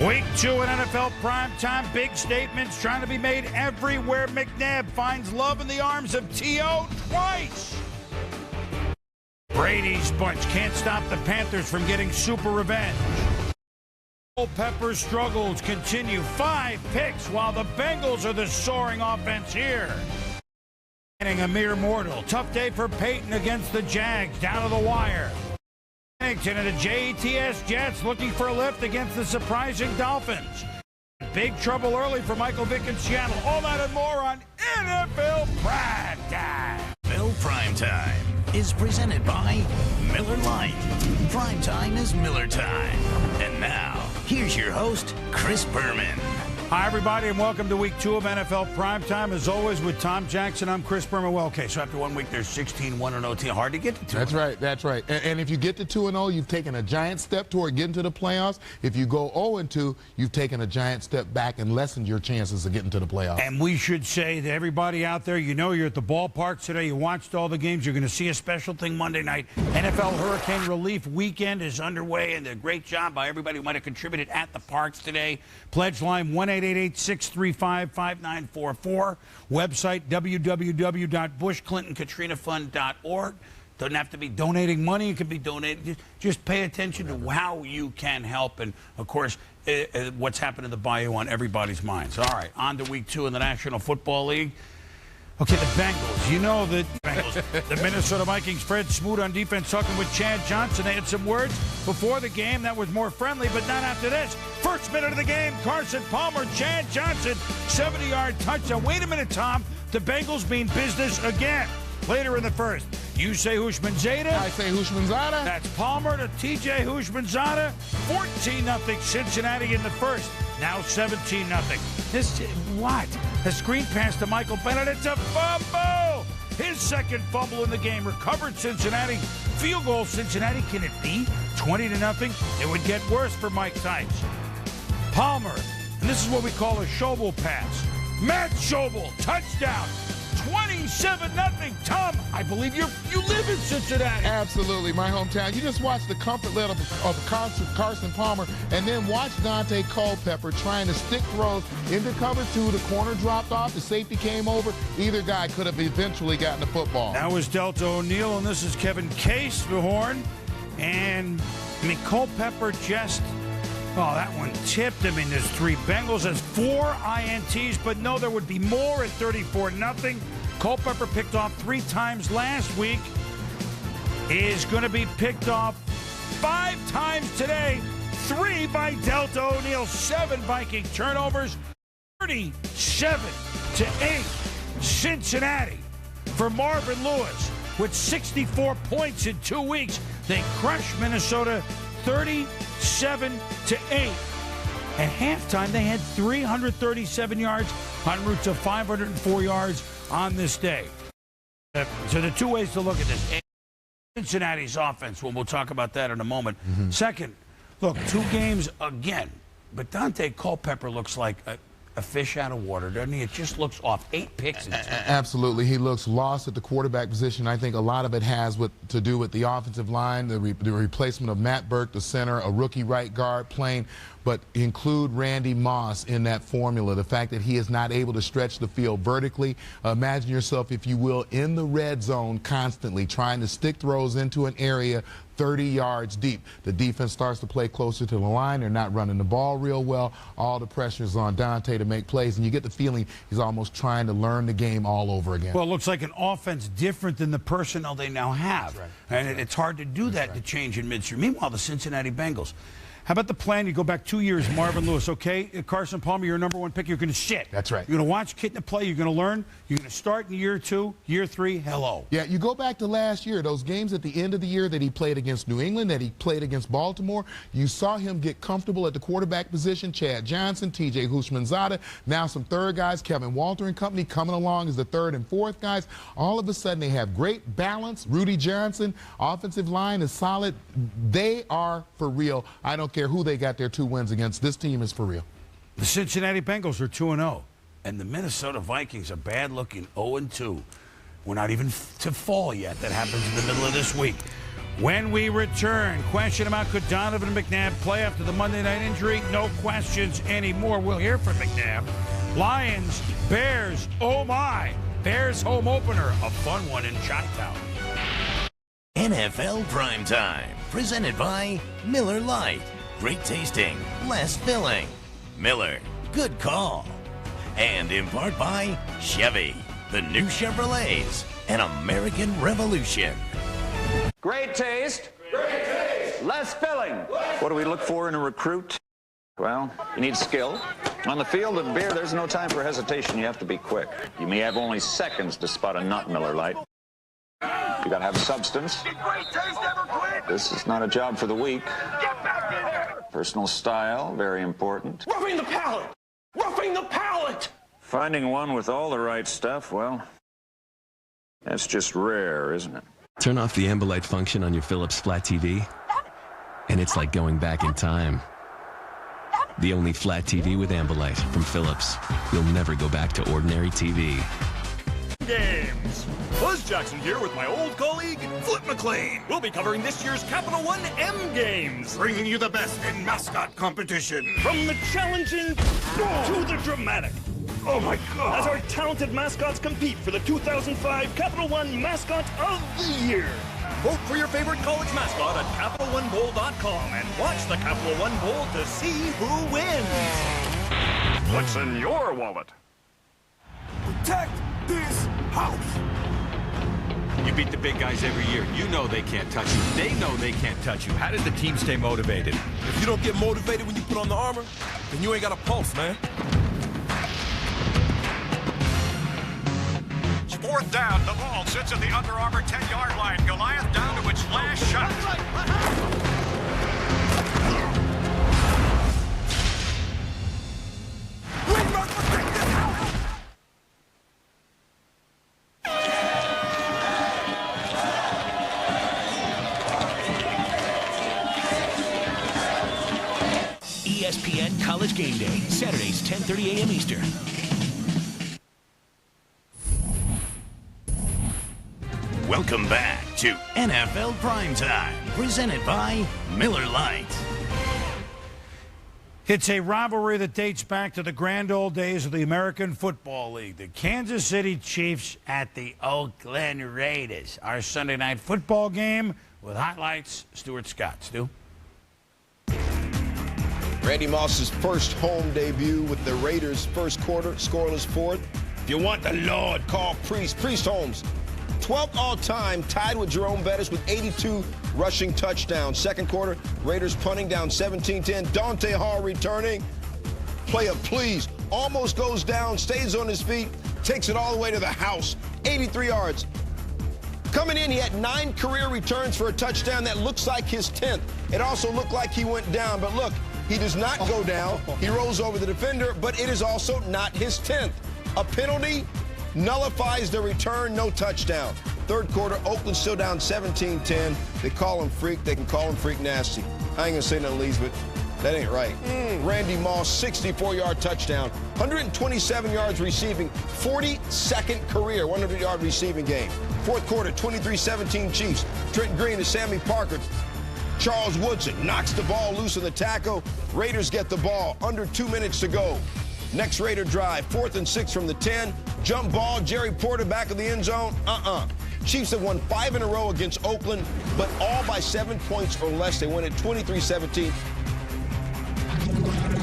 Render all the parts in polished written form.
Week 2 in NFL primetime. Big statements trying to be made everywhere. McNabb finds love in the arms of T.O. twice. Brady's bunch can't stop the Panthers from getting super revenge. Culpepper's struggles continue. 5 picks while the Bengals are the soaring offense here. A mere mortal. Tough day for Peyton against the Jags. Down to the wire. And the JETS Jets looking for a lift against the surprising Dolphins. Big trouble early for Michael Vick in Seattle. All that and more on NFL Primetime. NFL Primetime is presented by Miller Lite. Primetime is Miller time. And now, here's your host, Chris Berman. Hi, everybody, and welcome to Week 2 of NFL Primetime. As always, with Tom Jackson, I'm Chris Berman. Well, okay, so after 1 week, there's 16-1-0 team. Hard to get to 2. That's right, that's right. And if you get to 2-0, you've taken a giant step toward getting to the playoffs. If you go 0-2, you've taken a giant step back and lessened your chances of getting to the playoffs. And we should say to everybody out there, you know you're at the ballpark today. You watched all the games. You're going to see a special thing Monday night. NFL Hurricane Relief Weekend is underway, and a great job by everybody who might have contributed at the parks today. Pledge line 1-888-635-5944. Website www.bushclintonkatrinafund.org. Doesn't have to be donating money. It can be donating. Just pay attention to how you can help. And, of course, what's happened in the Bayou on everybody's minds. All right, on to Week 2 in the National Football League. Okay, the Bengals. You know the Bengals. The Minnesota Vikings, Fred Smoot on defense talking with Chad Johnson. They had some words before the game that was more friendly, but not after this. First minute of the game, Carson Palmer, Chad Johnson, 70-yard touchdown. Wait a minute, Tom. The Bengals mean business again. Later in the first, you say Houshmandzadeh. I say Houshmandzadeh. That's Palmer to T.J. Houshmandzadeh. 14-0 Cincinnati in the first. Now 17-0. This, what? A screen pass to Michael Bennett. It's a fumble. His second fumble in the game. Recovered Cincinnati. Field goal Cincinnati. Can it be 20-0? It would get worse for Mike Tice. Palmer. And this is what we call a Schobel pass. Matt Schobel. Touchdown. 27-0. Tom, I believe you live in Cincinnati. Absolutely, my hometown. You just watch the comfort level of Carson Palmer, and then watch Dante Culpepper trying to stick throws into cover 2. The corner dropped off. The safety came over. Either guy could have eventually gotten the football. That was Delta O'Neal, and this is Kevin Case, the horn. And, I mean, Culpepper just... Oh, that one tipped. I mean, there's 3 Bengals. There's 4 INTs, but no, there would be more at 34-0. Culpepper picked off 3 times last week. Is going to be picked off 5 times today. 3 by Delta O'Neal. 7 Viking turnovers. 37-8. Cincinnati. For Marvin Lewis with 64 points in 2 weeks. They crushed Minnesota 37-8. At halftime, they had 337 yards en route to 504 yards on this day. So there are 2 ways to look at this. Cincinnati's offense, well, we'll talk about that in a moment. Second, look, 2 games again, but Dante Culpepper looks like a fish out of water, doesn't he? It just looks off. 8 picks in 2 games. Absolutely. He looks lost at the quarterback position. I think a lot of it has to do with the offensive line, the replacement of Matt Burke, the center, a rookie right guard playing, but include Randy Moss in that formula. The fact that he is not able to stretch the field vertically. Imagine yourself, if you will, in the red zone constantly, trying to stick throws into an area 30 yards deep. The defense starts to play closer to the line. They're not running the ball real well. All the pressure is on Dante to make plays, and you get the feeling he's almost trying to learn the game all over again. Well, it looks like an offense different than the personnel they now have. Right. And it's hard to do that to change in midstream. Meanwhile, the Cincinnati Bengals. How about the plan? You go back 2 years, Marvin Lewis, okay? Carson Palmer, your #1 pick. You're going to sit. That's right. You're going to watch Kitten play. You're going to learn. You're going to start in year 2, year 3. Hello. Yeah, you go back to last year, those games at the end of the year that he played against New England, that he played against Baltimore. You saw him get comfortable at the quarterback position. Chad Johnson, T.J. Houshmandzadeh, now some third guys, Kevin Walter and company coming along as the 3rd and 4th guys. All of a sudden, they have great balance. Rudy Johnson, offensive line is solid. They are for real. I don't care who they got their 2 wins against. This team is for real. The Cincinnati Bengals are 2-0, and the Minnesota Vikings are bad-looking 0-2. We're not even to fall yet. That happens in the middle of this week. When we return, question about could Donovan McNabb play after the Monday night injury? No questions anymore. We'll hear from McNabb. Lions, Bears, oh my. Bears home opener, a fun one in Chi-Town. NFL Primetime, presented by Miller Lite. Great tasting, less filling. Miller, good call. And in part by Chevy, the new Chevrolets, an American revolution. Great taste. Great taste. Less filling. What do we look for in a recruit? Well, you need skill. On the field of beer, there's no time for hesitation. You have to be quick. You may have only seconds to spot a nut Miller Lite. You gotta have substance. This is not a job for the weak. Personal style, very important. Roughing the palate! Roughing the palate! Finding one with all the right stuff, well, that's just rare, isn't it? Turn off the Ambilight function on your Philips flat TV, and it's like going back in time. The only flat TV with Ambilight from Philips. You'll never go back to ordinary TV. Games. Buzz Jackson here with my old colleague, Flip McLean. We'll be covering this year's Capital One M Games. Bringing you the best in mascot competition. From the challenging to the dramatic. Oh my God. As our talented mascots compete for the 2005 Capital One Mascot of the Year. Vote for your favorite college mascot at CapitalOneBowl.com and watch the Capital One Bowl to see who wins. What's in your wallet? Protect this house. You beat the big guys every year. You know they can't touch you. They know they can't touch you. How does the team stay motivated? If you don't get motivated when you put on the armor, then you ain't got a pulse, man. Fourth down, the ball sits at the Under Armour 10-yard line. Goliath down to its last shot. We must protect this house. ESPN College Game Day, Saturdays, 10:30 a.m. Eastern. Welcome back to NFL Primetime, presented by Miller Lite. It's a rivalry that dates back to the grand old days of the American Football League. The Kansas City Chiefs at the Oakland Raiders. Our Sunday night football game with highlights. Stuart Scott. Stu? Randy Moss's first home debut with the Raiders' first quarter, scoreless fourth. If you want the Lord, call Priest. Priest Holmes, 12th all-time, tied with Jerome Bettis with 82 rushing touchdowns. Second quarter, Raiders punting down 17-10. Dante Hall returning. Play of please. Almost goes down, stays on his feet, takes it all the way to the house. 83 yards. Coming in, he had 9 career returns for a touchdown. That looks like his 10th. It also looked like he went down, but look, he does not go down. He rolls over the defender, but it is also not his 10th. A penalty nullifies the return, no touchdown. Third quarter, Oakland still down 17-10. They call him Freak. They can call him Freak Nasty. I ain't gonna say nothing, Lees, but that ain't right. Randy Moss, 64-yard touchdown, 127 yards receiving, 42nd career 100-yard receiving game. Fourth quarter, 23-17 Chiefs. Trent Green to Sammy Parker. Charles Woodson knocks the ball loose in the tackle. Raiders get the ball. Under 2 minutes to go. Next Raider drive, 4th and 6 from the 10. Jump ball, Jerry Porter back of the end zone. Chiefs have won 5 in a row against Oakland, but all by 7 points or less. They win at 23-17.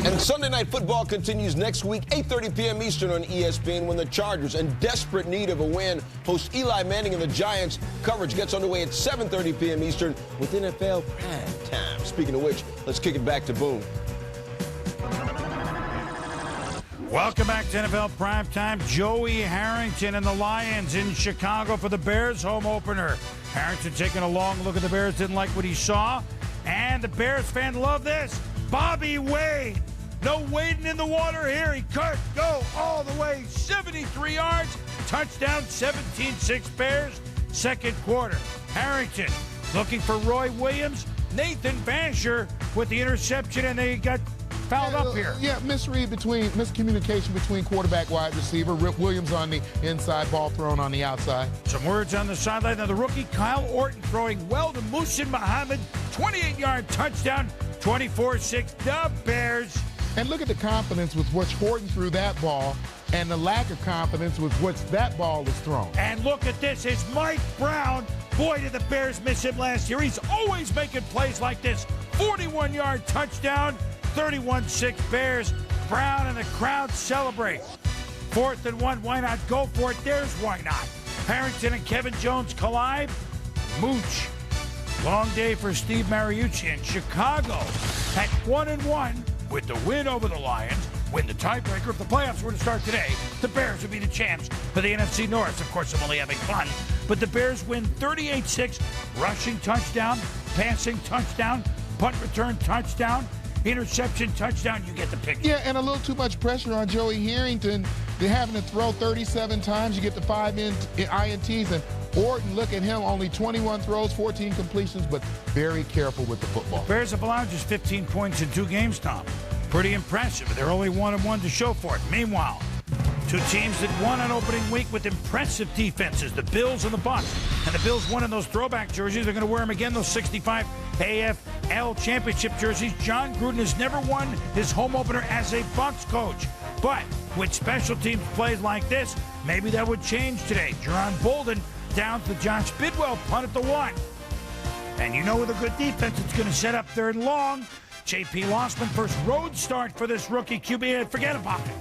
And Sunday Night Football continues next week, 8:30 p.m. Eastern on ESPN, when the Chargers, in desperate need of a win, host Eli Manning and the Giants. Coverage gets underway at 7:30 p.m. Eastern with NFL Prime Time. Speaking of which, let's kick it back to Boone. Welcome back to NFL Primetime. Joey Harrington and the Lions in Chicago for the Bears home opener. Harrington taking a long look at the Bears, didn't like what he saw. And the Bears fan love this. Bobby Wade. No wading in the water here. He could go all the way 73 yards. Touchdown, 17-6 Bears. Second quarter. Harrington looking for Roy Williams. Nathan Vasher with the interception, and they got fouled up here. Yeah, miscommunication between quarterback, wide receiver. Rip Williams on the inside, ball thrown on the outside. Some words on the sideline. Now the rookie Kyle Orton throwing well to Muhsin Muhammad. 28-yard touchdown, 24-6. The Bears. And look at the confidence with which Horton threw that ball and the lack of confidence with which that ball was thrown. And look at this. It's Mike Brown. Boy, did the Bears miss him last year. He's always making plays like this. 41-yard touchdown, 31-6 Bears. Brown and the crowd celebrate. 4th and 1. Why not go for it? There's why not. Harrington and Kevin Jones collide. Mooch. Long day for Steve Mariucci in Chicago at 1-1 with the win over the Lions. Win the tiebreaker. If the playoffs were to start today, the Bears would be the champs for the NFC North. Of course, I'm only having fun. But the Bears win 38-6. Rushing touchdown, passing touchdown, punt return touchdown, interception touchdown. You get the picture. Yeah, and a little too much pressure on Joey Harrington. They're having to throw 37 times. You get the 5 INTs. And Orton, look at him, only 21 throws, 14 completions, but very careful with the football. Bears have allowed just 15 points in 2 games, Tom. Pretty impressive. They're only 1-1 to show for it. Meanwhile, 2 teams that won on opening week with impressive defenses, the Bills and the Bucs. And the Bills won in those throwback jerseys. They're going to wear them again, those 65 AFL championship jerseys. John Gruden has never won his home opener as a Bucs coach. But with special teams plays like this, maybe that would change today. Jerron Bolden down to the Josh Bidwell punt at the 1. And you know with a good defense, it's going to set up 3rd and long. J.P. Lossman, first road start for this rookie QB. Forget about it.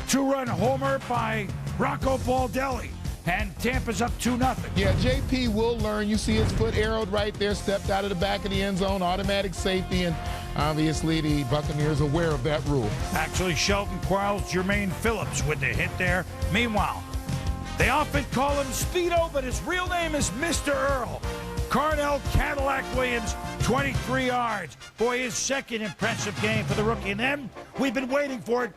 2-run homer by Rocco Baldelli. And Tampa's up 2-0. Yeah, J.P. will learn. You see his foot arrowed right there, stepped out of the back of the end zone, automatic safety, and obviously the Buccaneers aware of that rule. Actually, Shelton Quarles, Jermaine Phillips with the hit there. Meanwhile, they often call him Speedo, but his real name is Mr. Earl. Carnell Cadillac Williams, 23 yards. Boy, his second impressive game for the rookie. And then we've been waiting for it.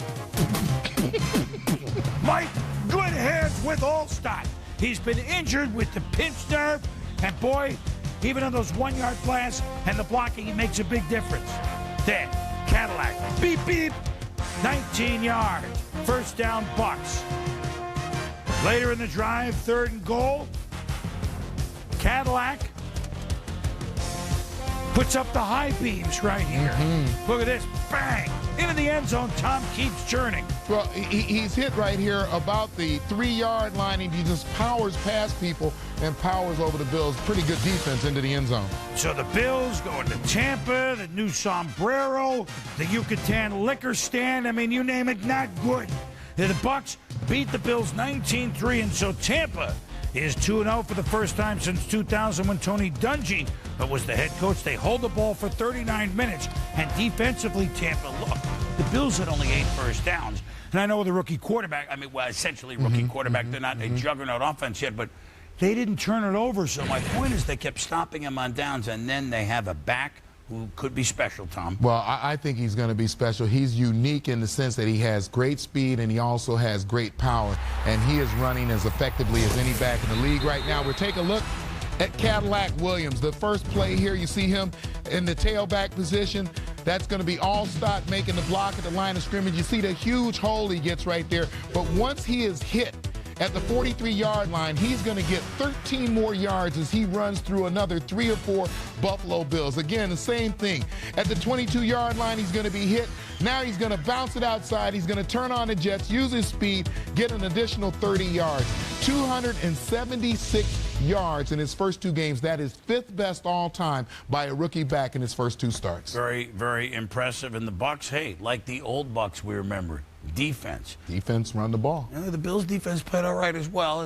Mike, good hands with Allstott. He's been injured with the pinch nerve. And boy, even on those 1-yard blasts and the blocking, he makes a big difference. Then, Cadillac, beep, beep, 19 yards. First down, Bucs. Later in the drive, 3rd and goal. Cadillac puts up the high beams right here. Look at this. Bang! Into the end zone. Tom keeps churning. Well, he's hit right here about the 3-yard line, and he just powers past people and powers over the Bills. Pretty good defense into the end zone. So the Bills going to Tampa, the new sombrero, the Yucatan liquor stand. I mean, you name it, not good. The Bucs beat the Bills 19-3, and so Tampa is 2-0 for the first time since 2000 when Tony Dungy was the head coach. They hold the ball for 39 minutes. And defensively, Tampa, look, the Bills had only 8 first downs. And I know the rookie quarterback, I mean, well, essentially rookie quarterback, they're not a juggernaut offense yet, but they didn't turn it over. So my point is they kept stopping him on downs, and then they have a back who could be special, Tom. Well, I think he's going to be special. He's unique in the sense that he has great speed and he also has great power. And he is running as effectively as any back in the league right now. We're taking a look at Cadillac Williams. The first play here, you see him in the tailback position. That's going to be Allstott making the block at the line of scrimmage. You see the huge hole he gets right there. But once he is hit at the 43-yard line, he's going to get 13 more yards as he runs through another 3 or 4 Buffalo Bills. Again, the same thing. At the 22-yard line, he's going to be hit. Now he's going to bounce it outside. He's going to turn on the jets, use his speed, get an additional 30 yards. 276 yards in his first 2 games. That is 5th best all time by a rookie back in his first 2 starts. Very, very impressive. And the Bucs, hey, like the old Bucs we remember, defense. Defense, run the ball. You know, the Bills' defense played all right as well.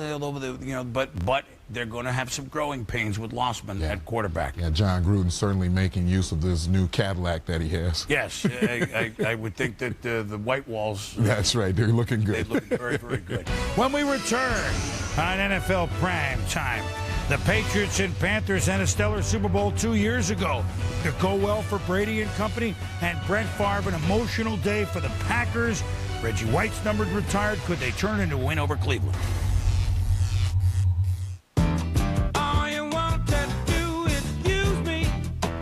But they're going to have some growing pains with Lossman at quarterback. Yeah, John Gruden certainly making use of this new Cadillac that he has. Yes, I would think that the white walls. That's right. They're looking good. They look very, very good. When we return on NFL Prime Time, the Patriots and Panthers had a stellar Super Bowl 2 years ago. Did it go well for Brady and company and Brett Favre? An emotional day for the Packers. Reggie White's numbered retired. Could they turn into a win over Cleveland?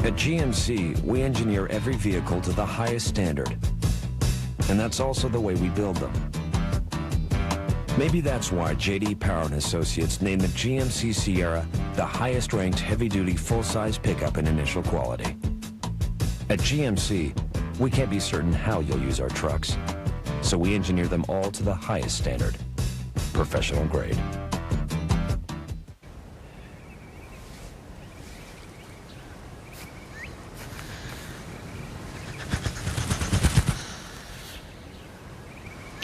At GMC, we engineer every vehicle to the highest standard. And that's also the way we build them. Maybe that's why J.D. Power & Associates named the GMC Sierra the highest-ranked heavy-duty full-size pickup in initial quality. At GMC, we can't be certain how you'll use our trucks, so we engineer them all to the highest standard, professional grade.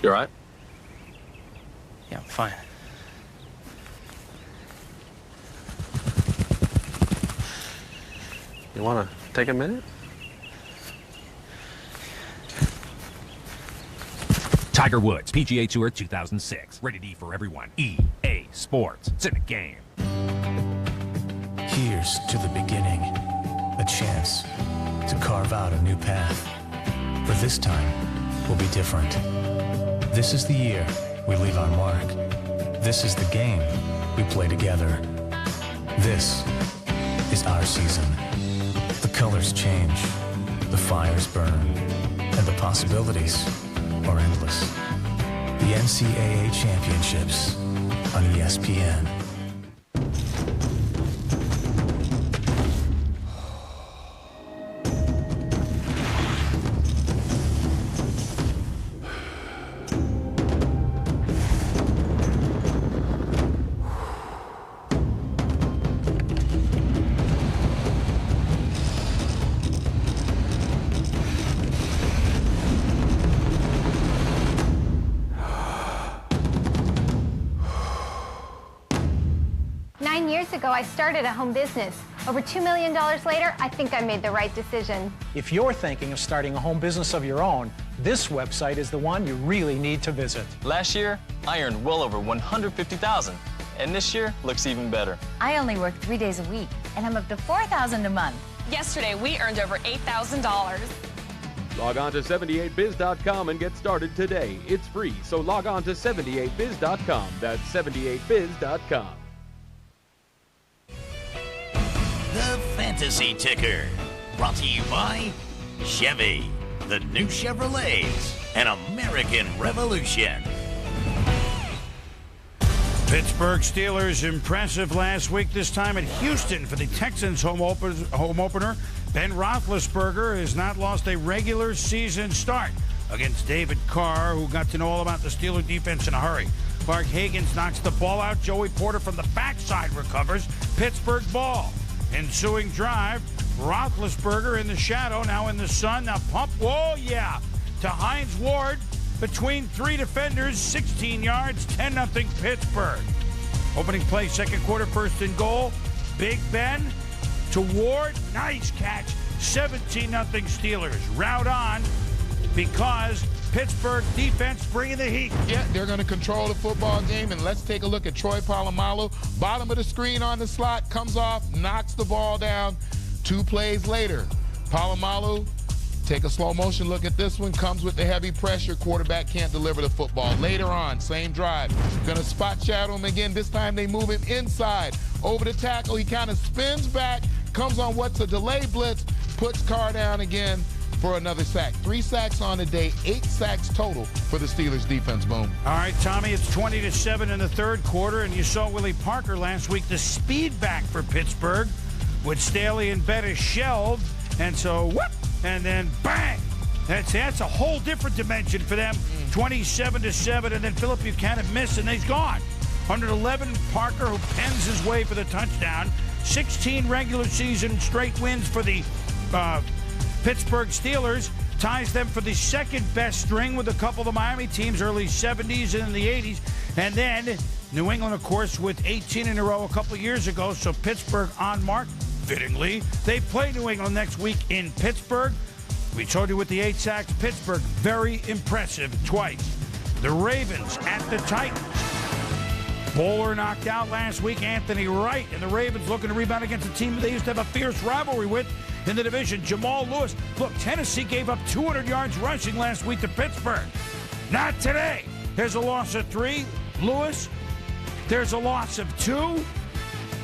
You all right? Yeah, I'm fine. You want to take a minute? Tiger Woods, PGA Tour 2006. Rated E for everyone. EA Sports. It's in the game. Here's to the beginning. A chance to carve out a new path. For this time will be different. This is the year we leave our mark. This is the game we play together. This is our season. The colors change, the fires burn, and the possibilities are endless. The NCAA Championships on ESPN. I started a home business. Over $2 million later, I think I made the right decision. If you're thinking of starting a home business of your own, this website is the one you really need to visit. Last year, I earned well over $150,000, and this year looks even better. I only work 3 days a week, and I'm up to $4,000 a month. Yesterday, we earned over $8,000. Log on to 78biz.com and get started today. It's free, so log on to 78biz.com. That's 78biz.com. The Fantasy Ticker, brought to you by Chevy, the new Chevrolets, and American Revolution. Pittsburgh Steelers impressive last week, this time at Houston for the Texans home opener. Ben Roethlisberger has not lost a regular season start against David Carr, who got to know all about the Steeler defense in a hurry. Clark Higgins knocks the ball out. Joey Porter from the backside recovers. Pittsburgh ball. Ensuing drive, Roethlisberger in the shadow, now in the sun. Now pump, whoa, yeah, to Hines Ward between three defenders, 16 yards, 10-0 Pittsburgh. Opening play, second quarter, first and goal. Big Ben to Ward, nice catch, 17-0 Steelers. Route on because Pittsburgh defense bringing the heat. Yeah, they're going to control the football game, and let's take a look at Troy Polamalu. Bottom of the screen on the slot, comes off, knocks the ball down. 2 plays later, Polamalu, take a slow motion look at this one, comes with the heavy pressure. Quarterback can't deliver the football. Later on, same drive, going to spot shadow him again. This time they move him inside. Over the tackle, he kind of spins back, comes on what's a delay blitz, puts Carr down again for another sack. 3 sacks on the day, 8 sacks total for the Steelers defense, Boom. All right, Tommy, it's 20-7 in the third quarter, and you saw Willie Parker last week, the speed back for Pittsburgh, with Staley and Bettis shelved, and so whoop, and then bang. That's a whole different dimension for them. 27-7, and then Phillip Buchanan missed, and he's gone. 111, Parker, who pens his way for the touchdown. 16 regular season straight wins for the Pittsburgh Steelers, ties them for the second best string with a couple of the Miami teams, early 70s and in the 80s. And then New England, of course, with 18 in a row a couple of years ago. So Pittsburgh on mark, fittingly. They play New England next week in Pittsburgh. We told you with the 8 sacks, Pittsburgh, very impressive twice. The Ravens at the Titans. Bowler knocked out last week, Anthony Wright, and the Ravens looking to rebound against a team they used to have a fierce rivalry with in the division. Jamal Lewis. Look, Tennessee gave up 200 yards rushing last week to Pittsburgh. Not today. There's a loss of 3. Lewis. There's a loss of 2.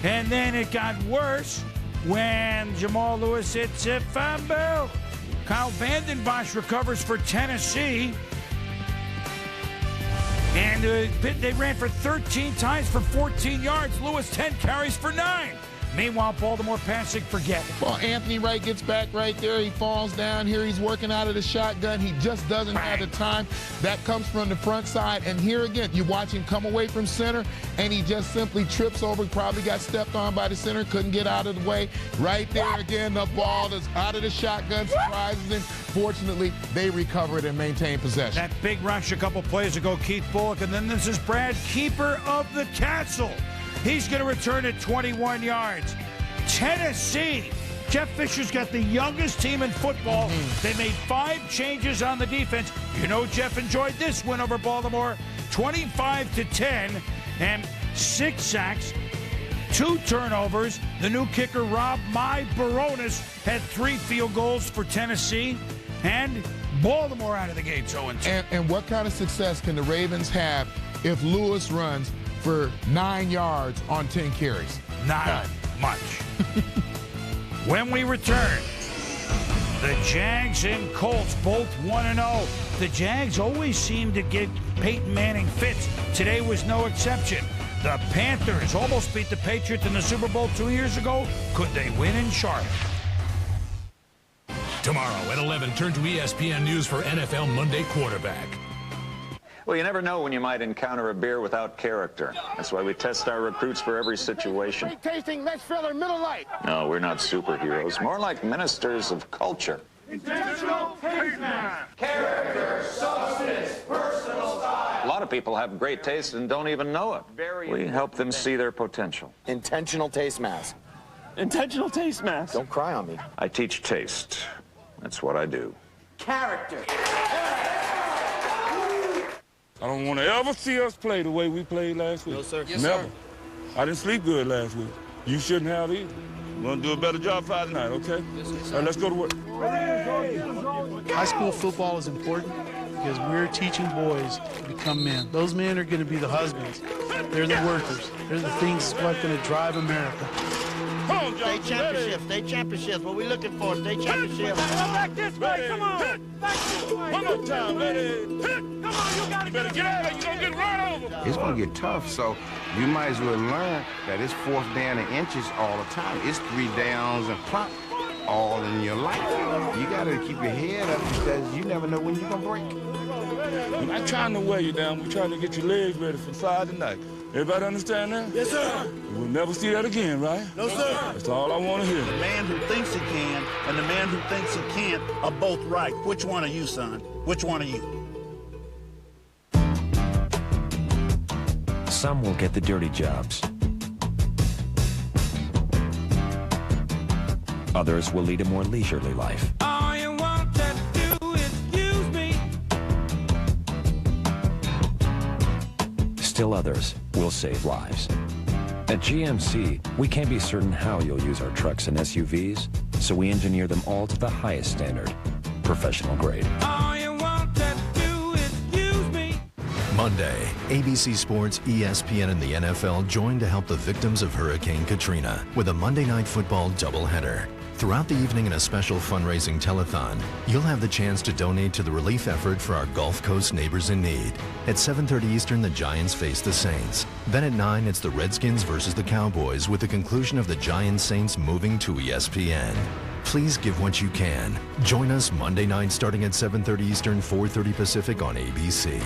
And then it got worse when Jamal Lewis hits a fumble. Kyle Vanden Bosch recovers for Tennessee. And they ran for 13 times for 14 yards. Lewis, 10 carries for 9. Meanwhile, Baltimore passing, forget it. Well, Anthony Wright gets back right there. He falls down here. He's working out of the shotgun. He just doesn't have the time. That comes from the front side. And here again, you watch him come away from center, and he just simply trips over. Probably got stepped on by the center. Couldn't get out of the way. Right there again, the ball is out of the shotgun. Surprises him. Fortunately, they recovered and maintained possession. That big rush a couple plays ago, Keith Bullock. And then this is Brad, keeper of the castle. He's going to return at 21 yards. Tennessee. Jeff Fisher's got the youngest team in football. They made 5 changes on the defense. You know Jeff enjoyed this win over Baltimore. 25-10 and 6 sacks, 2 turnovers. The new kicker, Rob Baronis, had 3 field goals for Tennessee. And Baltimore out of the gate 0-2. And what kind of success can the Ravens have if Lewis runs for 9 yards on 10 carries? Not much. When we return, the Jags and Colts both 1-0. The Jags always seem to get Peyton Manning fits. Today was no exception. The Panthers almost beat the Patriots in the Super Bowl 2 years ago. Could they win in Charlotte? Tomorrow at 11, turn to ESPN News for NFL Monday Quarterback. Well, you never know when you might encounter a beer without character. That's why we test our recruits for every situation. Great tasting, Les Filler, Miller Lite. No, we're not superheroes. More like ministers of culture. Intentional taste mask. Character, substance, personal style. A lot of people have great taste and don't even know it. We help them see their potential. Intentional taste mask. Intentional taste mask. Don't cry on me. I teach taste. That's what I do. Character. I don't want to ever see us play the way we played last week. No, sir. Yes, never. Sir. I didn't sleep good last week. You shouldn't have either. We're going to do a better job Friday night, okay? Yes, sir. All right, let's go to work. High school football is important because we're teaching boys to become men. Those men are going to be the husbands. They're the workers. They're the things what's going to drive America. State championships, state championships. What we looking for, state championships. Back this way, come on. One more time, ready. Come on, you gotta better get out of there. You're going to get run over. It's going to get tough, so you might as well learn that it's 4th down and inches all the time. It's 3 downs and plop all in your life. You got to keep your head up because you never know when you're going to break. We're not trying to wear you down. We're trying to get your legs ready for Friday night. Everybody understand that? Yes, sir. We'll never see that again, right? No, sir. That's all I want to hear. The man who thinks he can and the man who thinks he can't are both right. Which one are you, son? Which one are you? Some will get the dirty jobs. Others will lead a more leisurely life. All you want to do is use me. Still others will save lives. At GMC, we can't be certain how you'll use our trucks and SUVs, so we engineer them all to the highest standard, professional grade. All you want to do is use me. Monday, ABC Sports, ESPN, and the NFL joined to help the victims of Hurricane Katrina with a Monday Night Football doubleheader. Throughout the evening in a special fundraising telethon, you'll have the chance to donate to the relief effort for our Gulf Coast neighbors in need. At 7:30 Eastern, the Giants face the Saints. Then at 9, it's the Redskins versus the Cowboys with the conclusion of the Giants-Saints moving to ESPN. Please give what you can. Join us Monday night starting at 7:30 Eastern, 4:30 Pacific on ABC.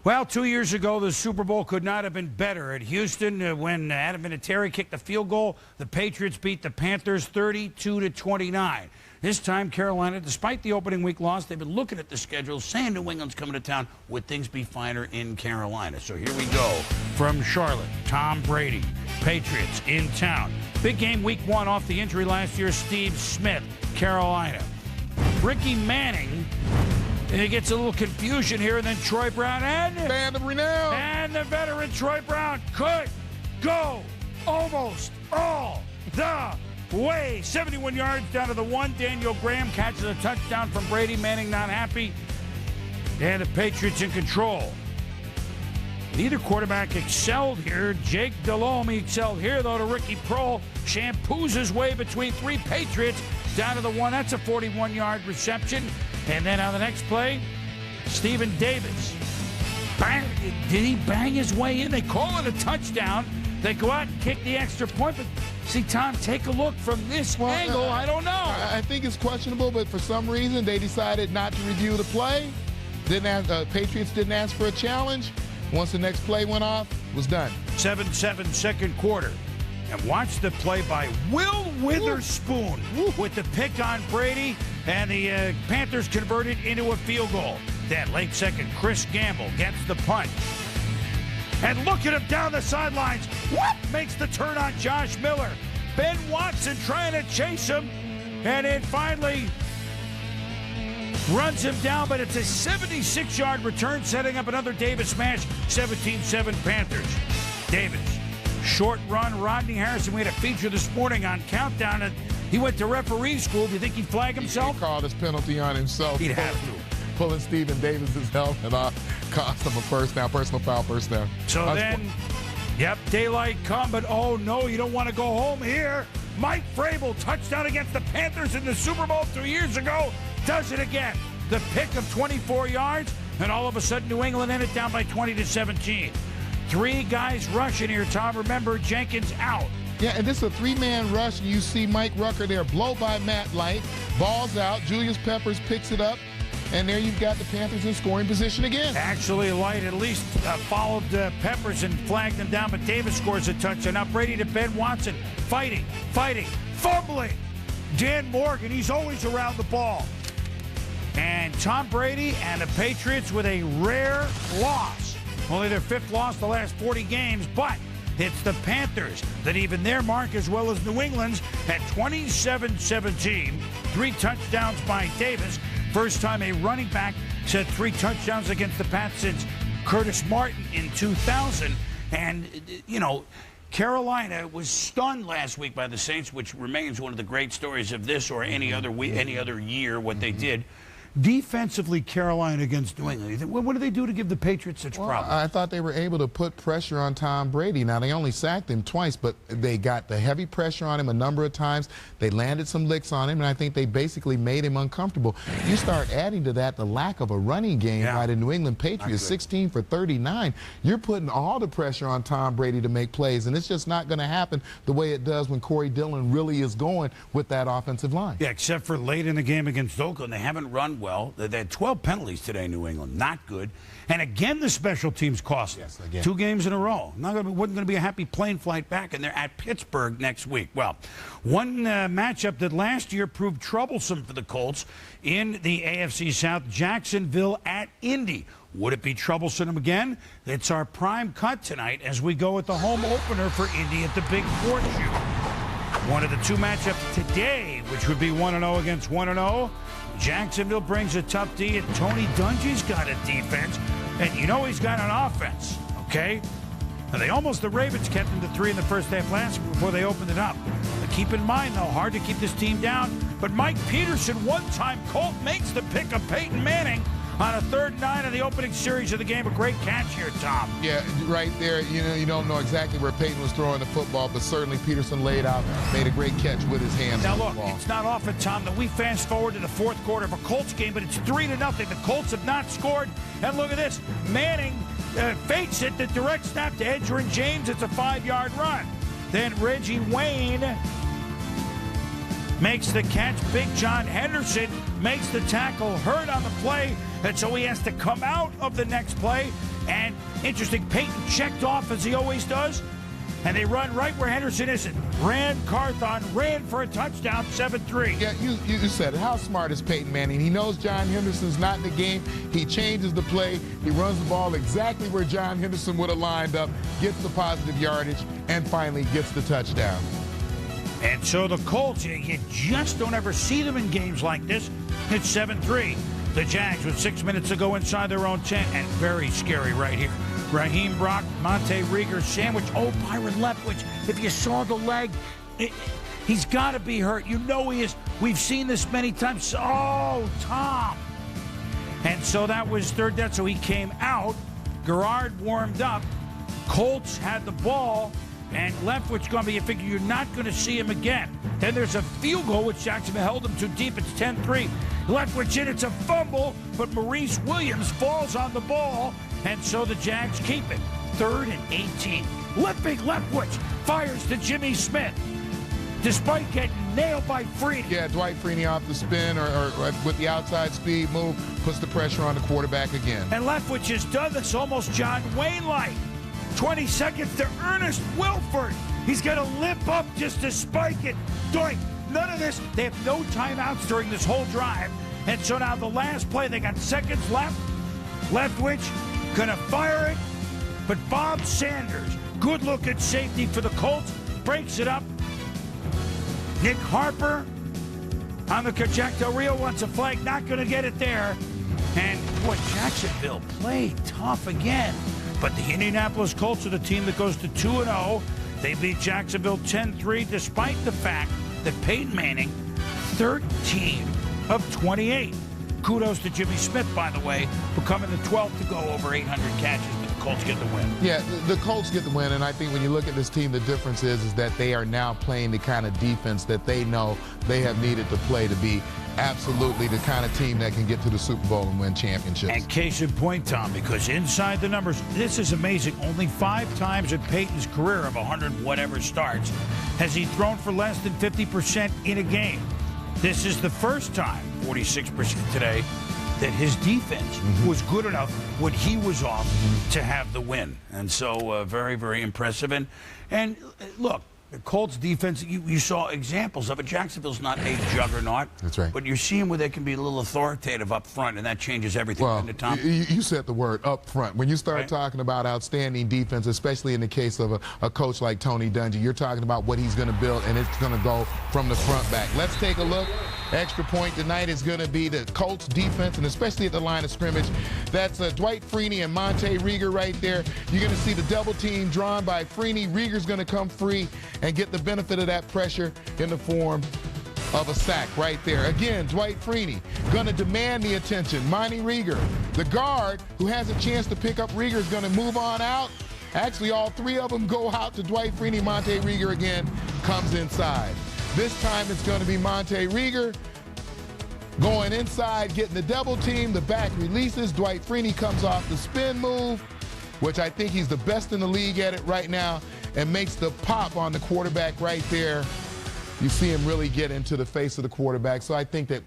Well, 2 years ago, the Super Bowl could not have been better at Houston when Adam Vinatieri kicked the field goal. The Patriots beat the Panthers 32-29. This time, Carolina, despite the opening week loss, they've been looking at the schedule, saying New England's coming to town. Would things be finer in Carolina? So here we go from Charlotte. Tom Brady, Patriots in town. Big game week 1 off the injury last year. Steve Smith, Carolina. Ricky Manning. And it gets a little confusion here, and then Troy Brown and Band of Renown. And the veteran Troy Brown could go almost all the way. 71 yards down to the 1. Daniel Graham catches a touchdown from Brady. Manning not happy. And the Patriots in control. Neither quarterback excelled here. Jake Delhomme excelled here, though, to Ricky Prohl. Shampoos his way between three Patriots down to the one. That's a 41-yard reception. And then on the next play, Stephen Davis. Bang. Did he bang his way in? They call it a touchdown. They go out and kick the extra point. But see, Tom, take a look from this angle. I don't know. I think it's questionable, but for some reason they decided not to review the play. Patriots didn't ask for a challenge. Once the next play went off, it was done. 7-7 second quarter. And watch the play by Will Witherspoon with the pick on Brady, and the Panthers converted into a field goal. Then late second, Chris Gamble gets the punt. And look at him down the sidelines. What makes the turn on Josh Miller? Ben Watson trying to chase him, and then finally runs him down, but it's a 76-yard return, setting up another Davis smash. 17-7 Panthers. Davis. Short run, Rodney Harrison. We had a feature this morning on Countdown, and he went to referee school. Do you think he'd flag himself? He called his penalty on himself. He'd have to. Pulling Stephen Davis's helmet off cost him a first down, personal foul, first down. So then, daylight come, but oh no, you don't want to go home here. Mike Vrabel, touchdown against the Panthers in the Super Bowl 2 years ago, does it again. The pick of 24 yards, and all of a sudden New England ended down by 20-17. Three guys rushing here, Tom. Remember, Jenkins out. Yeah, and this is a three-man rush, and you see Mike Rucker there blow by Matt Light. Ball's out. Julius Peppers picks it up, and there you've got the Panthers in scoring position again. Actually, Light at least followed Peppers and flagged him down, but Davis scores a touchdown. Now Brady to Ben Watson. Fighting, fumbling. Dan Morgan, he's always around the ball. And Tom Brady and the Patriots with a rare loss. Only their fifth loss the last 40 games, but it's the Panthers that even their mark as well as New England's at 27-17. 3 touchdowns by Davis. First time a running back set 3 touchdowns against the Pats since Curtis Martin in 2000. And, you know, Carolina was stunned last week by the Saints, which remains one of the great stories of this or any other year, what they did. Defensively, Carolina against New England. What do they do to give the Patriots such problems? I thought they were able to put pressure on Tom Brady. Now, they only sacked him twice, but they got the heavy pressure on him a number of times. They landed some licks on him, and I think they basically made him uncomfortable. You start adding to that the lack of a running game by the New England Patriots, 16 for 39. You're putting all the pressure on Tom Brady to make plays, and it's just not going to happen the way it does when Corey Dillon really is going with that offensive line. Yeah, except for late in the game against Oakland. They haven't run well. They had 12 penalties today, New England. Not good. And again, the special teams cost them. Yes, again. 2 games in a row. Wasn't going to be a happy plane flight back, and they're at Pittsburgh next week. Well, one matchup that last year proved troublesome for the Colts in the AFC South, Jacksonville at Indy. Would it be troublesome again? It's our prime cut tonight as we go with the home opener for Indy at the Big Horseshoe. One of the 2 matchups today, which would be 1-0 against 1-0. Jacksonville brings a tough D, and Tony Dungy's got a defense, and you know he's got an offense, okay? Now the Ravens kept them to 3 in the first half last week before they opened it up. But keep in mind, though, hard to keep this team down. But Mike Peterson, one-time Colt, makes the pick of Peyton Manning on a 3rd and 9 in the opening series of the game. A great catch here, Tom. Yeah, right there. You know, you don't know exactly where Peyton was throwing the football, but certainly Peterson laid out, made a great catch with his hands. Now on look, the ball. it's not often, Tom, that we fast forward to the 4th quarter of a Colts game, but it's 3-0. The Colts have not scored. And look at this. Manning fakes it, the direct snap to Edgerrin James. It's a 5-yard run. Then Reggie Wayne makes the catch. Big John Henderson makes the tackle, hurt on the play, and so he has to come out of the next play. And interesting, Peyton checked off as he always does, and they run right where Henderson isn't. Carthon ran for a touchdown, 7-3. Yeah, you said it. How smart is Peyton Manning? He knows John Henderson's not in the game. He changes the play. He runs the ball exactly where John Henderson would have lined up, gets the positive yardage, and finally gets the touchdown. And so the Colts, you just don't ever see them in games like this. It's 7-3. The Jags with 6 minutes to go inside their own 10, and very scary right here. Raheem Brock, Monte Rieger sandwich. Oh, Byron Leftwich, if you saw the leg, he's got to be hurt. You know he is. We've seen this many times. Oh, Tom. And so that was 3rd down, so he came out. Garrard warmed up, Colts had the ball, and Leftwich going to be, you figure you're not going to see him again. Then there's a field goal, which Jacksonville held him too deep. It's 10-3. Leftwich in, it's a fumble, but Maurice Williams falls on the ball, and so the Jags keep it. 3rd and 18. Big Leftwich fires to Jimmy Smith, despite getting nailed by Freeney. Yeah, Dwight Freeney off the spin or with the outside speed move, puts the pressure on the quarterback again. And Leftwich has done this almost John Wayne-like. 20 seconds to Ernest Wilford. He's going to limp up just to spike it. Doink. None of this. They have no timeouts during this whole drive. And so now the last play, they got seconds left. Leftwich going to fire it. But Bob Sanders, good look at safety for the Colts, breaks it up. Nick Harper on the Jack Del Rio wants a flag, not going to get it there. And boy, Jacksonville played tough again. But the Indianapolis Colts are the team that goes to 2-0. They beat Jacksonville 10-3, despite the fact that Peyton Manning, 13 of 28. Kudos to Jimmy Smith, by the way, becoming the 12th to go over 800 catches, but the Colts get the win. Yeah, the Colts get the win, and I think when you look at this team, the difference is that they are now playing the kind of defense that they know they have needed to play to be absolutely the kind of team that can get to the Super Bowl and win championships. And case in point, Tom, because inside the numbers, this is amazing. Only 5 times in Peyton's career of 100 whatever starts has he thrown for less than 50% in a game. This is the first time, 46% today, that his defense was good enough when he was off to have the win. And so very, very impressive. And look, the Colts defense, you saw examples of it. Jacksonville's not a juggernaut. That's right. But you're seeing where they can be a little authoritative up front, and that changes everything. Well, Tom? You said the word up front. When you start talking about outstanding defense, especially in the case of a coach like Tony Dungy, you're talking about what he's going to build, and it's going to go from the front back. Let's take a look. Extra point tonight is going to be the Colts defense, and especially at the line of scrimmage. That's Dwight Freeney and Monte Rieger right there. You're going to see the double team drawn by Freeney. Rieger's going to come free and get the benefit of that pressure in the form of a sack right there. Again, Dwight Freeney going to demand the attention. Monte Rieger, the guard who has a chance to pick up Rieger, is going to move on out. Actually, all 3 of them go out to Dwight Freeney. Monte Rieger again comes inside. This time it's going to be Monte Rieger going inside, getting the double team. The back releases. Dwight Freeney comes off the spin move, which I think he's the best in the league at it right now, and makes the pop on the quarterback right there. You see him really get into the face of the quarterback. So I think that,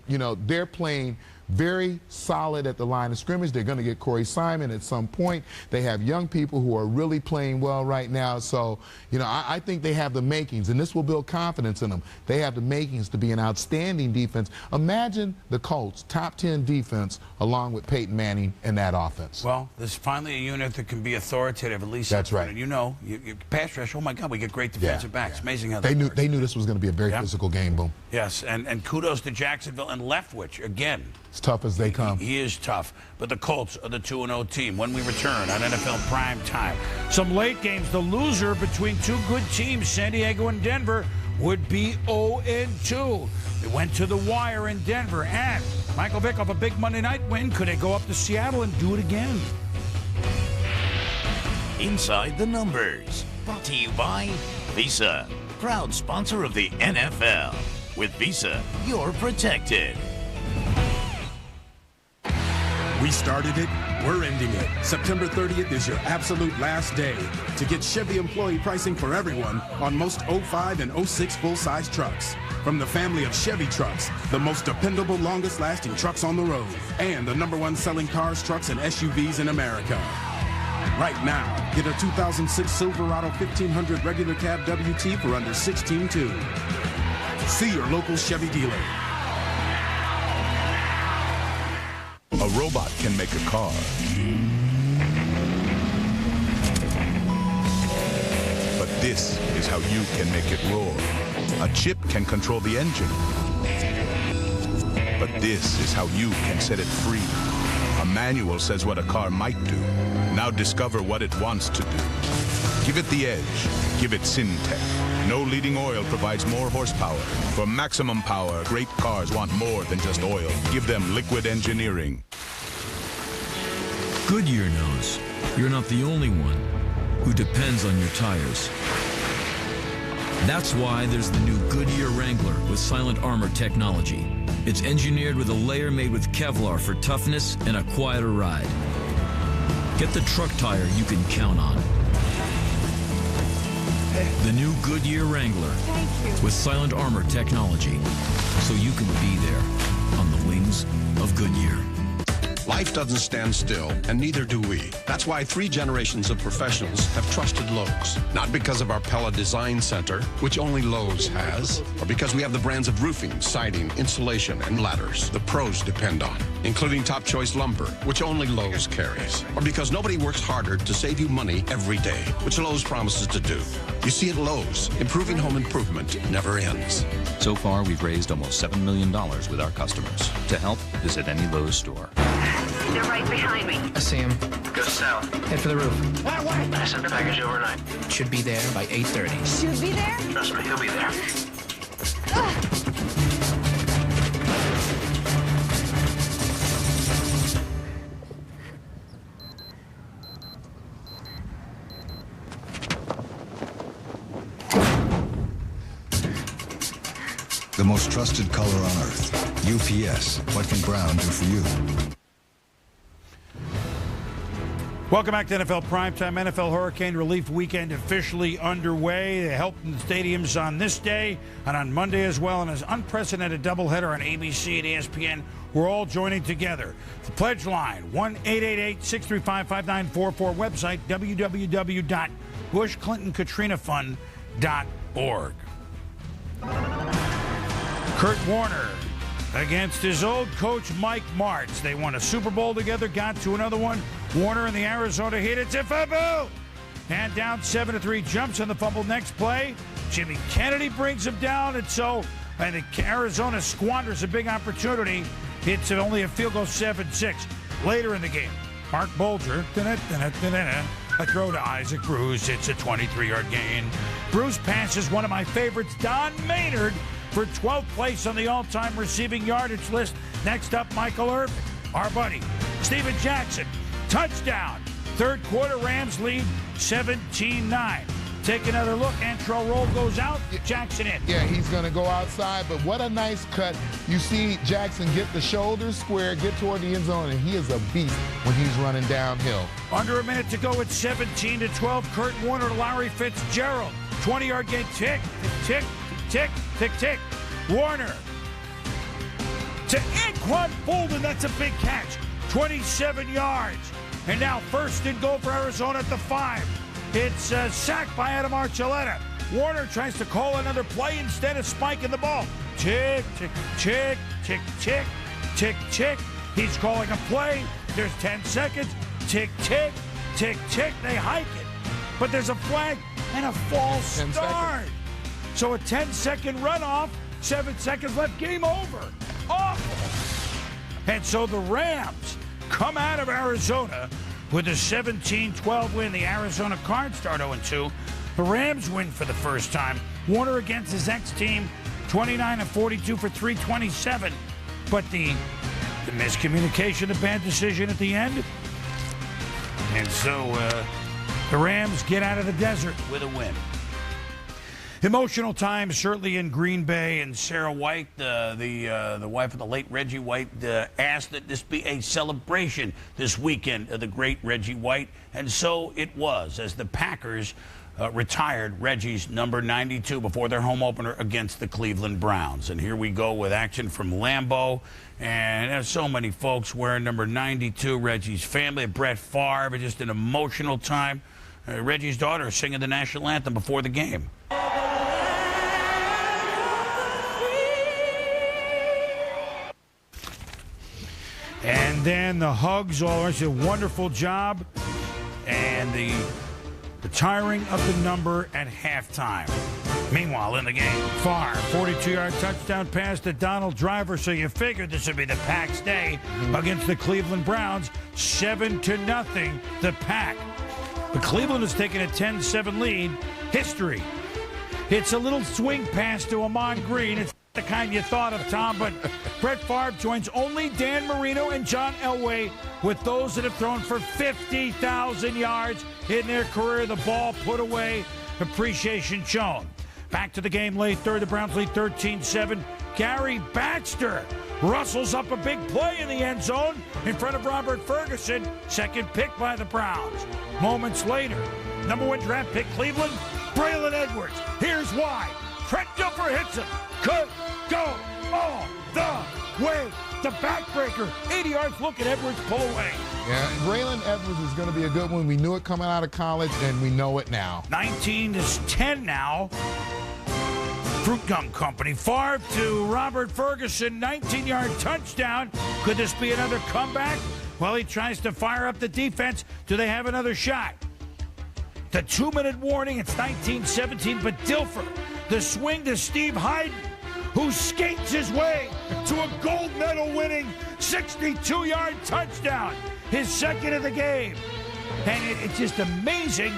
they're playing very solid at the line of scrimmage. They're going to get Corey Simon at some point. They have young people who are really playing well right now. So, I think they have the makings, and this will build confidence in them. They have the makings to be an outstanding defense. Imagine the Colts, top 10 defense, along with Peyton Manning and that offense. Well, there's finally a unit that can be authoritative, at least. That's right. And you pass rush, oh my God, we get great defensive backs. Yeah. Amazing how they knew this was going to be a very physical game, Boom. Yes, and kudos to Jacksonville and Leftwich again. As tough as they come. He is tough, but the Colts are the 2-0 team. When we return on NFL Prime Time, some late games. The loser between 2 good teams, San Diego and Denver, would be 0-2. They went to the wire in Denver, and Michael Vick off a big Monday night win. Could they go up to Seattle and do it again? Inside the Numbers, brought to you by Visa, proud sponsor of the NFL. With Visa, you're protected. We started it, we're ending it. September 30th is your absolute last day to get Chevy employee pricing for everyone on most 05 and 06 full-size trucks. From the family of Chevy trucks, the most dependable, longest-lasting trucks on the road, and the #1 selling cars, trucks, and SUVs in America. Right now, get a 2006 Silverado 1500 regular cab WT for under $16,200. See your local Chevy dealer. A robot can make a car. But this is how you can make it roar. A chip can control the engine. But this is how you can set it free. A manual says what a car might do. Now discover what it wants to do. Give it the edge. Give it Syntec. No leading oil provides more horsepower. For maximum power, great cars want more than just oil. Give them liquid engineering. Goodyear knows You're not the only one who depends on your tires. That's why there's the new Goodyear Wrangler with Silent Armor technology. It's engineered with a layer made with Kevlar for toughness and a quieter ride. Get the truck tire you can count on. The new Goodyear Wrangler with Silent Armor technology, so you can be there on the wings of Goodyear. Life doesn't stand still, and neither do we. That's why 3 generations of professionals have trusted Lowe's. Not because of our Pella Design Center, which only Lowe's has, or because we have the brands of roofing, siding, insulation, and ladders the pros depend on, including Top Choice Lumber, which only Lowe's carries, or because nobody works harder to save you money every day, which Lowe's promises to do. You see, at Lowe's, improving home improvement never ends. So far, we've raised almost $7 million with our customers. To help, visit any Lowe's store. They're right behind me. I see him. Go south. Head for the roof. I sent the package overnight. Should be there by 8:30. Should be there? Trust me, he'll be there. The most trusted color on earth. UPS. What can brown do for you? Welcome back to NFL Primetime. NFL Hurricane Relief Weekend officially underway. The Hilton Stadium's on this day and on Monday as well, and an unprecedented doubleheader on ABC and ESPN. We're all joining together. The pledge line, 1-888-635-5944. Website, www.bushclintonkatrinaFund.org. Kurt Warner against his old coach, Mike Martz. They won a Super Bowl together, got to another one. Warner in the Arizona hit. It's a fumble! And down 7-3, jumps on the fumble. Next play, Jimmy Kennedy brings him down, and Arizona squanders a big opportunity. It's only a field goal, 7-6. Later in the game, Mark Bulger, a throw to Isaac Bruce. It's a 23-yard gain. Bruce passes one of my favorites, Don Maynard, for 12th place on the all-time receiving yardage list. Next up, Michael Irvin, our buddy. Steven Jackson, touchdown. Third quarter, Rams lead 17-9. Take another look. Antrell Roll goes out. Jackson in. Yeah, he's going to go outside, but what a nice cut. You see Jackson get the shoulders square, get toward the end zone, and he is a beast when he's running downhill. Under a minute to go. It's 17-12. Kurt Warner to Larry Fitzgerald. 20-yard gain. Tick, tick, tick, tick, tick. Warner to Anquan Bolden. That's a big catch. 27 yards. And now first and goal for Arizona at the 5. It's sacked by Adam Archuleta. Warner tries to call another play instead of spiking the ball. Tick, tick, tick, tick, tick, tick, tick. He's calling a play. There's 10 seconds. Tick, tick, tick, tick. They hike it. But there's a flag and a false start. So a 10-second runoff, 7 seconds left, game over. Awful. And so the Rams come out of Arizona with a 17-12 win. The Arizona Cards start 0-2. The Rams win for the first time. Warner against his ex-team, 29-42 for 327. But the miscommunication, the bad decision at the end. And so the Rams get out of the desert with a win. Emotional times certainly in Green Bay, and Sarah White, the wife of the late Reggie White, asked that this be a celebration this weekend of the great Reggie White, and so it was, as the Packers retired Reggie's number 92 before their home opener against the Cleveland Browns. And here we go with action from Lambeau, and there's so many folks wearing number 92, Reggie's family, Brett Favre, just an emotional time. Reggie's daughter singing the national anthem before the game. And then the hugs, all right, a wonderful job. And the retiring of the number at halftime. Meanwhile, in the game, Favre, 42-yard touchdown pass to Donald Driver. So you figured this would be the Pack's day against the Cleveland Browns. 7-0, the Pack. But Cleveland has taken a 10-7 lead. History. It's a little swing pass to Ahman Green. It's the kind you thought of, Tom, but Brett Favre joins only Dan Marino and John Elway with those that have thrown for 50,000 yards in their career. The ball put away, appreciation shown. Back to the game late third. The Browns lead 13-7. Gary Baxter rustles up a big play in the end zone in front of Robert Ferguson. Second pick by the Browns. Moments later, number 1 draft pick Cleveland, Braylon Edwards. Here's why. Trent Dilfer hits him. Could go all the way. The backbreaker. 80 yards. Look at Edwards pull away. Yeah, Braylon Edwards is going to be a good one. We knew it coming out of college, and we know it now. 19-10 now. Fruit Gum Company. Favre to Robert Ferguson. 19-yard touchdown. Could this be another comeback? Well, he tries to fire up the defense. Do they have another shot? The 2-minute warning. It's 19-17, but Dilfer. The swing to Steve Hyden, who skates his way to a gold medal winning 62-yard touchdown. His second of the game. And it's just amazing.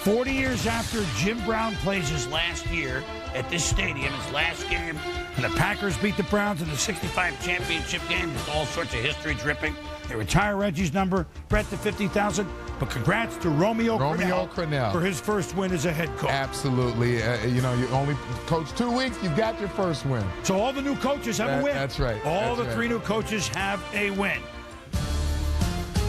40 years after Jim Brown plays his last year at this stadium, his last game, and the Packers beat the Browns in the 65 championship game. There's all sorts of history dripping. They retire Reggie's number, Brett to 50,000. But congrats to Romeo Crennel for his first win as a head coach. Absolutely. You only coach 2 weeks, you've got your first win. So all the new coaches have a win. That's right. All the 3 new coaches have a win.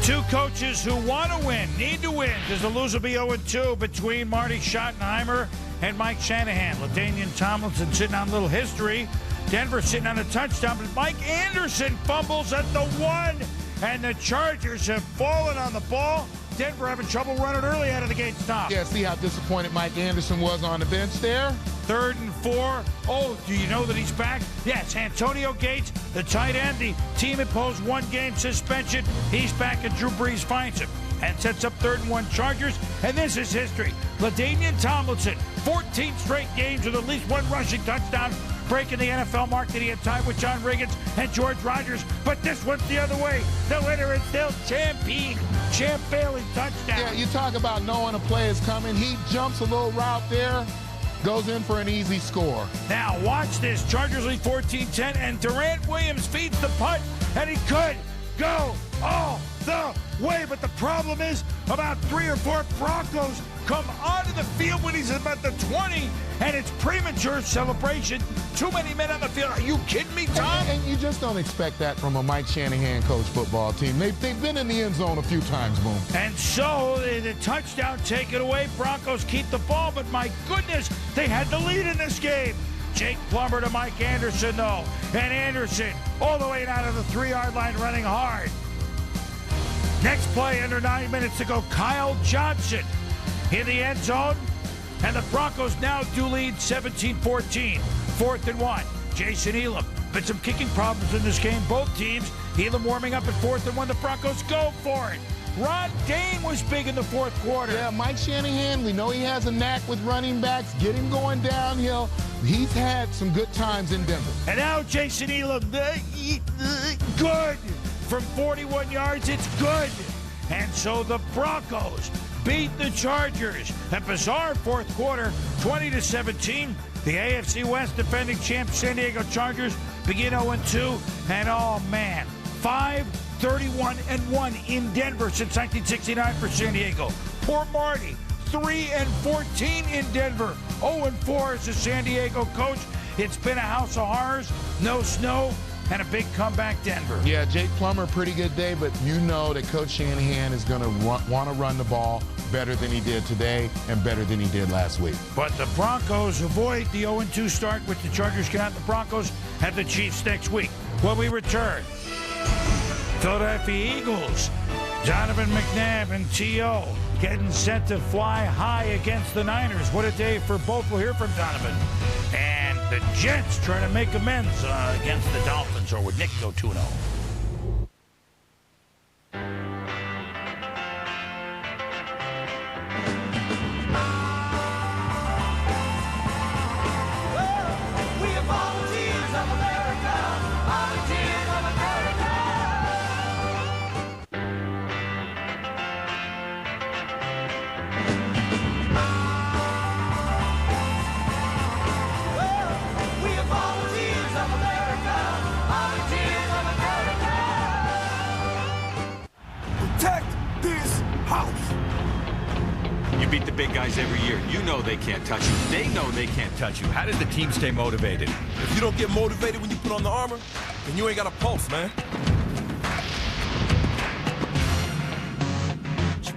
2 coaches who want to win, need to win, because the lose will be 0-2 between Marty Schottenheimer and Mike Shanahan. LaDainian Tomlinson sitting on a little history. Denver sitting on a touchdown, but Mike Anderson fumbles at the 1, and the Chargers have fallen on the ball. Denver having trouble running early out of the gate stop. Yeah, see how disappointed Mike Anderson was on the bench there? 3rd and 4. Oh, do you know that he's back? Yes, Antonio Gates, the tight end, the team imposed 1-game suspension. He's back, and Drew Brees finds him and sets up 3rd and 1 Chargers. And this is history. LaDainian Tomlinson, 14 straight games with at least 1 rushing touchdown, breaking the NFL mark that he had tied with John Riggins and George Rogers. But this one's the other way. The winner is still Champ Bailey touchdown. Yeah, you talk about knowing a play is coming. He jumps a little route there, goes in for an easy score. Now watch this. Chargers lead 14-10, and Durant Williams feeds the punt, and he could go all the way. But the problem is about 3 or 4 Broncos come onto the field when he's about the 20, and it's premature celebration. Too many men on the field. Are you kidding me, Tom? And you just don't expect that from a Mike Shanahan coach football team. They've been in the end zone a few times, Boom. And so the touchdown taken away. Broncos keep the ball, but my goodness, they had the lead in this game. Jake Plummer to Mike Anderson, though. And Anderson all the way down to the 3-yard line running hard. Next play, under 9 minutes to go, Kyle Johnson in the end zone. And the Broncos now do lead 17-14. 4th and 1. Jason Elam. Been some kicking problems in this game. Both teams. Elam warming up at 4th and 1. The Broncos go for it. Ron Dane was big in the 4th quarter. Yeah, Mike Shanahan, we know he has a knack with running backs. Get him going downhill. He's had some good times in Denver. And now Jason Elam, good. From 41 yards, it's good. And so the Broncos beat the Chargers. A bizarre 4th quarter, 20-17. The AFC West defending champ San Diego Chargers begin 0-2. And oh man, 5-31-1 in Denver since 1969 for San Diego. Poor Marty, 3-14 in Denver. 0-4 as a San Diego coach. It's been a house of horrors, no snow, and a big comeback Denver. Yeah, Jake Plummer, pretty good day, but you know that Coach Shanahan is going to want to run the ball better than he did today and better than he did last week. But the Broncos avoid the 0-2 start, which the Chargers get out. The Broncos have the Chiefs next week. When we return, Philadelphia Eagles, Donovan McNabb and T.O. getting set to fly high against the Niners. What a day for both. We'll hear from Donovan. And the Jets trying to make amends against the Dolphins, or would Nick go 2-0? beat the big guys every year. You know they can't touch you. They know they can't touch you. How does the team stay motivated? If you don't get motivated when you put on the armor, then you ain't got a pulse, man.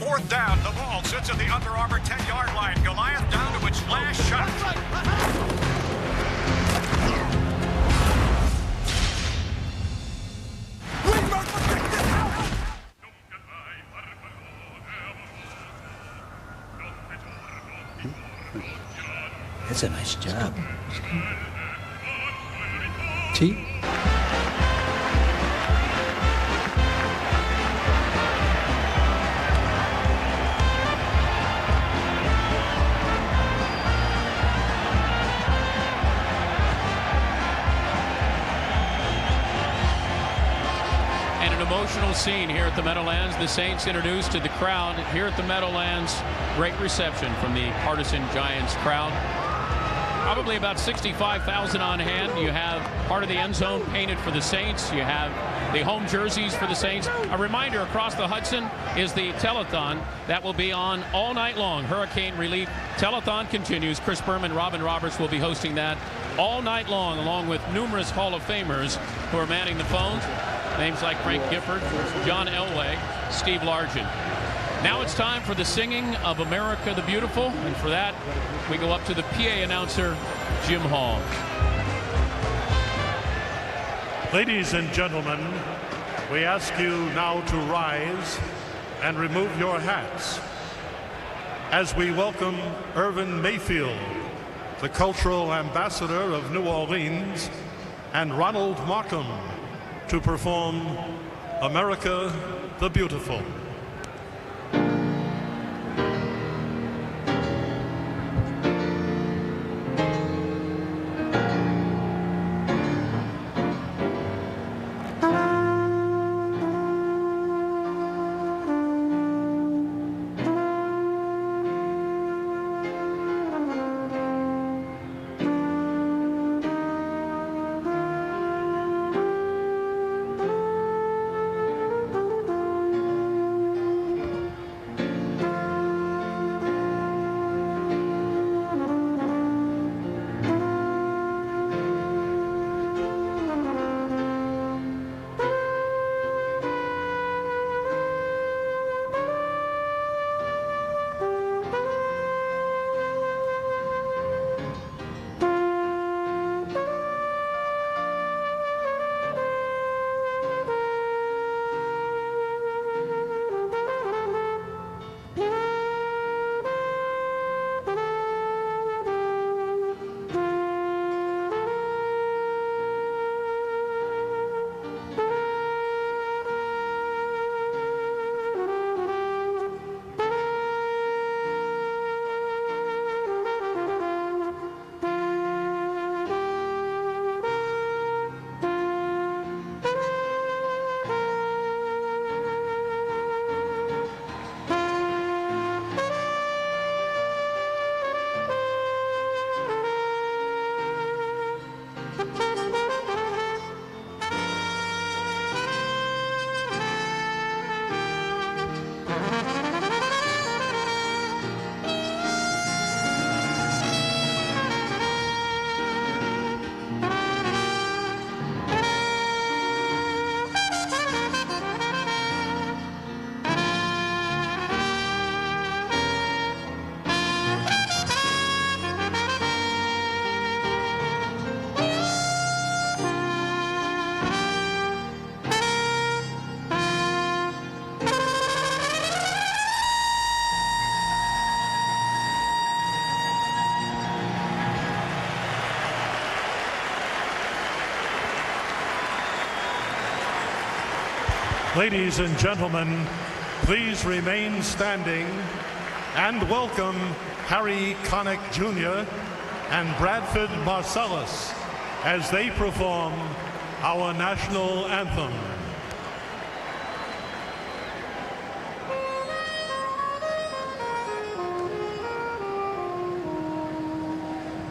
Fourth down, the ball sits at the Under Armour 10-yard line. Goliath down to its last shot. That's a nice job. T? Emotional scene here at the Meadowlands. The Saints introduced to the crowd here at the Meadowlands. Great reception from the partisan Giants crowd. Probably about 65,000 on hand. You have part of the end zone painted for the Saints. You have the home jerseys for the Saints. A reminder, across the Hudson is the telethon that will be on all night long. Hurricane Relief Telethon continues. Chris Berman, Robin Roberts will be hosting that all night long, along with numerous Hall of Famers who are manning the phones. Names like Frank Gifford, John Elway, Steve Largent. Now it's time for the singing of America the Beautiful, and for that, we go up to the PA announcer, Jim Hall. Ladies and gentlemen, we ask you now to rise and remove your hats as we welcome Irvin Mayfield, the cultural ambassador of New Orleans, and Ronald Markham, to perform America the Beautiful. Ladies and gentlemen, please remain standing and welcome Harry Connick Jr. and Bradford Marcellus as they perform our national anthem.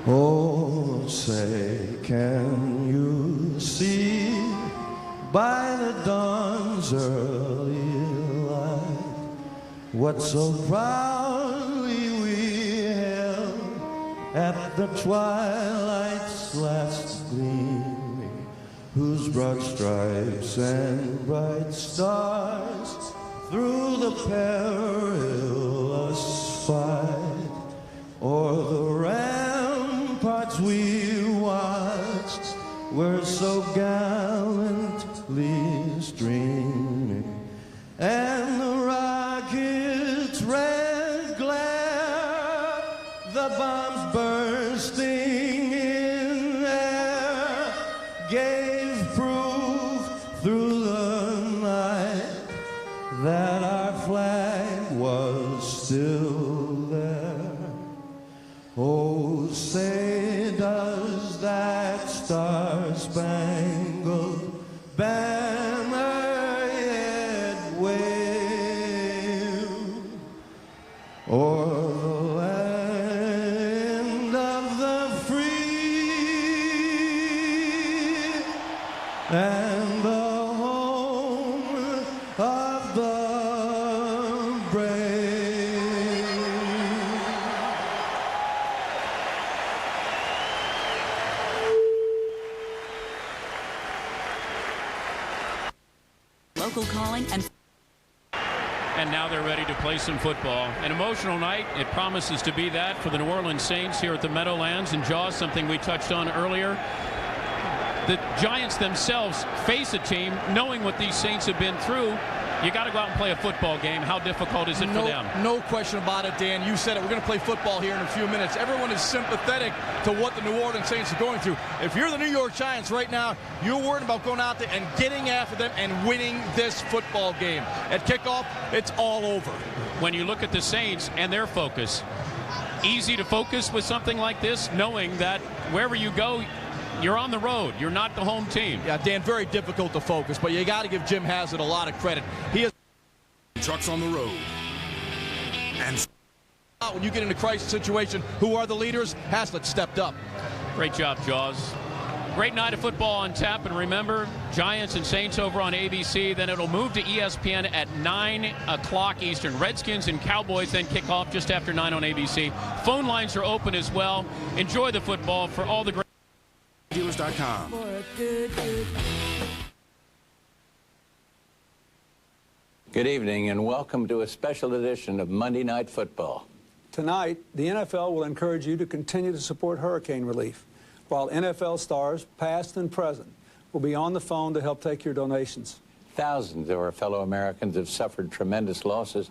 Oh, say, can you see by the dawn's early light what so proudly at the twilight's last gleaming, whose broad stripes and bright stars through the perilous fight o'er the ramparts we watched were so gallantly streaming, and the rocket's red glare, the bombs bursting in air, gave proof through the night that our flag was still there. Oh, say does that star-spangled banner yet wave o'er the land of the free and the home of the brave? Local calling And now they're ready to play some football. An emotional night. It promises to be that for the New Orleans Saints here at the Meadowlands. And Jaws, something we touched on earlier. The Giants themselves face a team knowing what these Saints have been through. You got to go out and play a football game. How difficult is it for them? No question about it, Dan. You said it. We're going to play football here in a few minutes. Everyone is sympathetic to what the New Orleans Saints are going through. If you're the New York Giants right now, you're worried about going out there and getting after them and winning this football game. At kickoff, it's all over. When you look at the Saints and their focus, easy to focus with something like this, knowing that wherever you go, you're on the road. You're not the home team. Yeah, Dan, very difficult to focus, but you got to give Jim Haslett a lot of credit. He is trucks on the road. And when you get in a crisis situation, who are the leaders? Haslett stepped up. Great job, Jaws. Great night of football on tap. And remember, Giants and Saints over on ABC. Then it'll move to ESPN at 9 o'clock Eastern. Redskins and Cowboys then kick off just after 9 on ABC. Phone lines are open as well. Enjoy the football for all the great Dealers.com. Good evening and welcome to a special edition of Monday Night Football. Tonight, the NFL will encourage you to continue to support hurricane relief, while NFL stars, past and present, will be on the phone to help take your donations. Thousands of our fellow Americans have suffered tremendous losses.